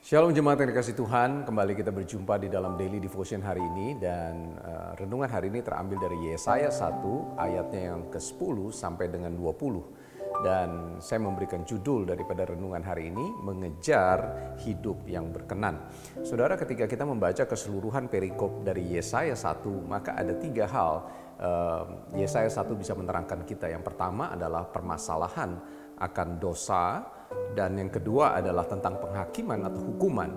Shalom jemaat yang dikasih Tuhan, kembali kita berjumpa di dalam Daily Devotion hari ini dan renungan hari ini terambil dari Yesaya 1 ayatnya yang ke-10 sampai dengan 20. Dan saya memberikan judul daripada renungan hari ini, Mengejar Hidup yang Berkenan. Saudara, ketika kita membaca keseluruhan perikop dari Yesaya 1, maka ada 3 hal Yesaya 1 bisa menerangkan kita. Yang pertama adalah permasalahan akan dosa, dan yang kedua adalah tentang penghakiman atau hukuman,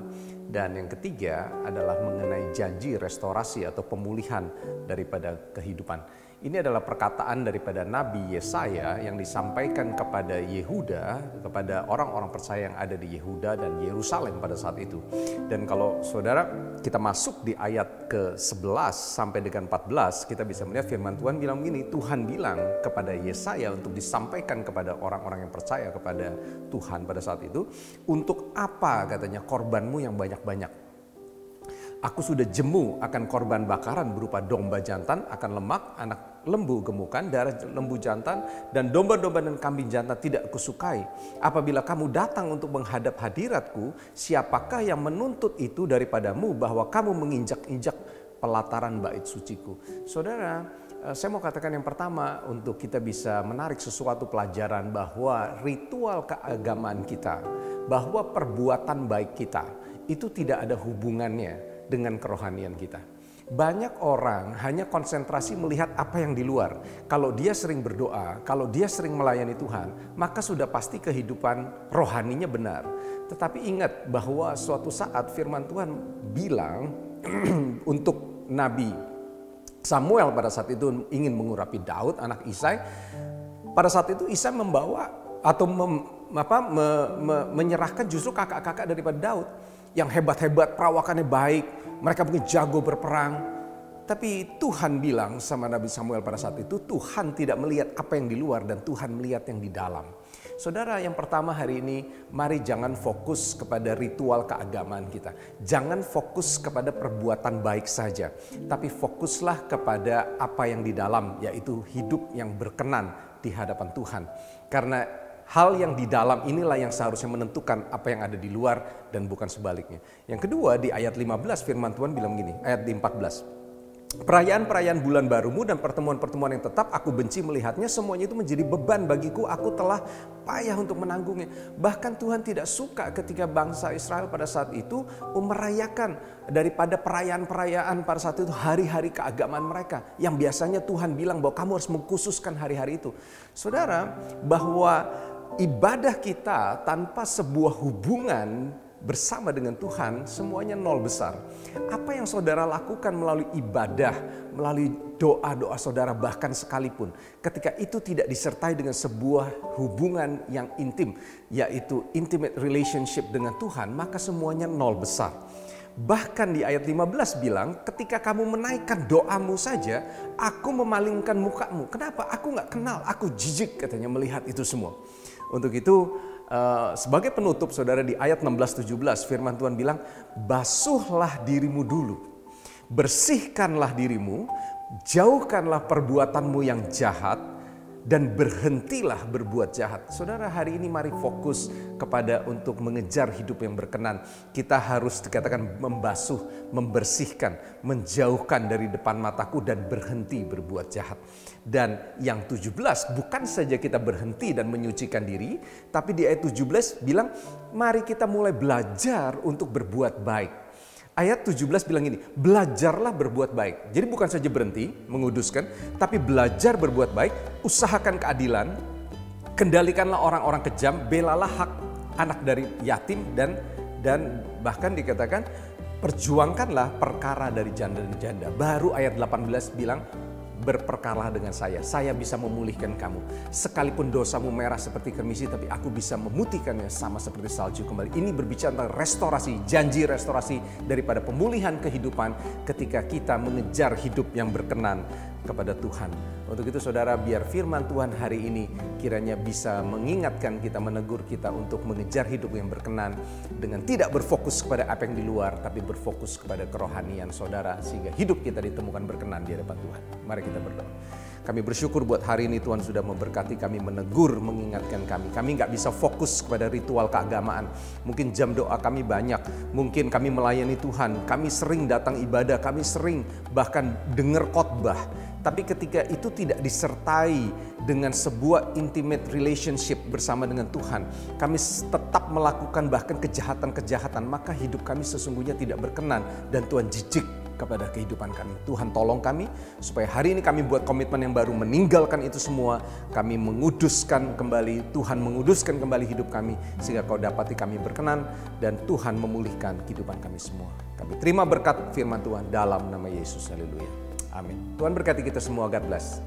dan yang ketiga adalah mengenai janji restorasi atau pemulihan daripada kehidupan. Ini adalah perkataan daripada Nabi Yesaya yang disampaikan kepada Yehuda, kepada orang-orang percaya yang ada di Yehuda dan Yerusalem pada saat itu. Dan kalau saudara kita masuk di ayat ke-11 sampai dengan 14, kita bisa melihat firman Tuhan bilang begini, Tuhan bilang kepada Yesaya untuk disampaikan kepada orang-orang yang percaya kepada Tuhan pada saat itu, untuk apa katanya korbanmu yang banyak-banyak? Aku sudah jemu akan korban bakaran berupa domba jantan, akan lemak, anak lembu gemukan, darah lembu jantan, dan domba-domba dan kambing jantan tidak kusukai. Apabila kamu datang untuk menghadap hadiratku, siapakah yang menuntut itu daripadamu bahwa kamu menginjak-injak pelataran bait suciku? Saudara, saya mau katakan yang pertama untuk kita bisa menarik sesuatu pelajaran bahwa ritual keagamaan kita, bahwa perbuatan baik kita itu tidak ada hubungannya dengan kerohanian kita. Banyak orang hanya konsentrasi melihat apa yang di luar. Kalau dia sering berdoa, kalau dia sering melayani Tuhan, maka sudah pasti kehidupan rohaninya benar. Tetapi ingat bahwa suatu saat firman Tuhan bilang untuk Nabi Samuel pada saat itu ingin mengurapi Daud, anak Isai. Pada saat itu Isai membawa atau menyerahkan justru kakak-kakak daripada Daud yang hebat-hebat, perawakannya baik, mereka mungkin jago berperang. Tapi Tuhan bilang sama Nabi Samuel pada saat itu, Tuhan tidak melihat apa yang di luar dan Tuhan melihat yang di dalam. Saudara, yang pertama hari ini, mari jangan fokus kepada ritual keagamaan kita. Jangan fokus kepada perbuatan baik saja, tapi fokuslah kepada apa yang di dalam, yaitu hidup yang berkenan di hadapan Tuhan. Karena hal yang di dalam inilah yang seharusnya menentukan apa yang ada di luar dan bukan sebaliknya. Yang kedua, di ayat 15 firman Tuhan bilang gini, ayat di 14. Perayaan-perayaan bulan barumu dan pertemuan-pertemuan yang tetap aku benci melihatnya, semuanya itu menjadi beban bagiku, aku telah payah untuk menanggungnya. Bahkan Tuhan tidak suka ketika bangsa Israel pada saat itu merayakan daripada perayaan-perayaan pada saat itu hari-hari keagamaan mereka. Yang biasanya Tuhan bilang bahwa kamu harus mengkhususkan hari-hari itu. Saudara, bahwa ibadah kita tanpa sebuah hubungan bersama dengan Tuhan semuanya nol besar. Apa yang saudara lakukan melalui ibadah, melalui doa-doa saudara bahkan sekalipun, ketika itu tidak disertai dengan sebuah hubungan yang intim, yaitu intimate relationship dengan Tuhan, maka semuanya nol besar. Bahkan di ayat 15 bilang, ketika kamu menaikkan doamu saja, aku memalingkan mukamu. Kenapa? Aku gak kenal, aku jijik katanya melihat itu semua. Untuk itu, sebagai penutup saudara, di ayat 16-17 firman Tuhan bilang, basuhlah dirimu dulu, bersihkanlah dirimu, jauhkanlah perbuatanmu yang jahat, dan berhentilah berbuat jahat. Saudara, hari ini mari fokus kepada untuk mengejar hidup yang berkenan. Kita harus dikatakan membasuh, membersihkan, menjauhkan dari depan mataku dan berhenti berbuat jahat. Dan yang 17, bukan saja kita berhenti dan menyucikan diri, tapi di ayat 17 bilang, mari kita mulai belajar untuk berbuat baik. Ayat 17 bilang ini, belajarlah berbuat baik. Jadi bukan saja berhenti menguduskan, tapi belajar berbuat baik, usahakan keadilan, kendalikanlah orang-orang kejam, belalah hak anak dari yatim, dan bahkan dikatakan perjuangkanlah perkara dari janda dan janda. Baru ayat 18 bilang, berperkaralah dengan saya bisa memulihkan kamu. Sekalipun dosamu merah seperti kermisi, tapi aku bisa memutihkannya sama seperti salju kembali. Ini berbicara tentang restorasi, janji restorasi daripada pemulihan kehidupan ketika kita mengejar hidup yang berkenan kepada Tuhan. Untuk itu saudara, biar firman Tuhan hari ini kiranya bisa mengingatkan kita, menegur kita untuk mengejar hidup yang berkenan dengan tidak berfokus kepada apa yang di luar, tapi berfokus kepada kerohanian saudara, sehingga hidup kita ditemukan berkenan di hadapan Tuhan. Mari kita berdoa. Kami bersyukur buat hari ini Tuhan sudah memberkati kami, menegur, mengingatkan kami. Kami nggak bisa fokus kepada ritual keagamaan. Mungkin jam doa kami banyak, mungkin kami melayani Tuhan, kami sering datang ibadah, kami sering bahkan dengar khotbah. Tapi ketika itu tidak disertai dengan sebuah intimate relationship bersama dengan Tuhan, kami tetap melakukan bahkan kejahatan-kejahatan, maka hidup kami sesungguhnya tidak berkenan dan Tuhan jijik kepada kehidupan kami. Tuhan tolong kami supaya hari ini kami buat komitmen yang baru, meninggalkan itu semua. Kami menguduskan kembali, Tuhan menguduskan kembali hidup kami sehingga Kau dapati kami berkenan dan Tuhan memulihkan kehidupan kami semua. Kami terima berkat firman Tuhan dalam nama Yesus. Haleluya. Amin. Tuhan berkati kita semua. God bless.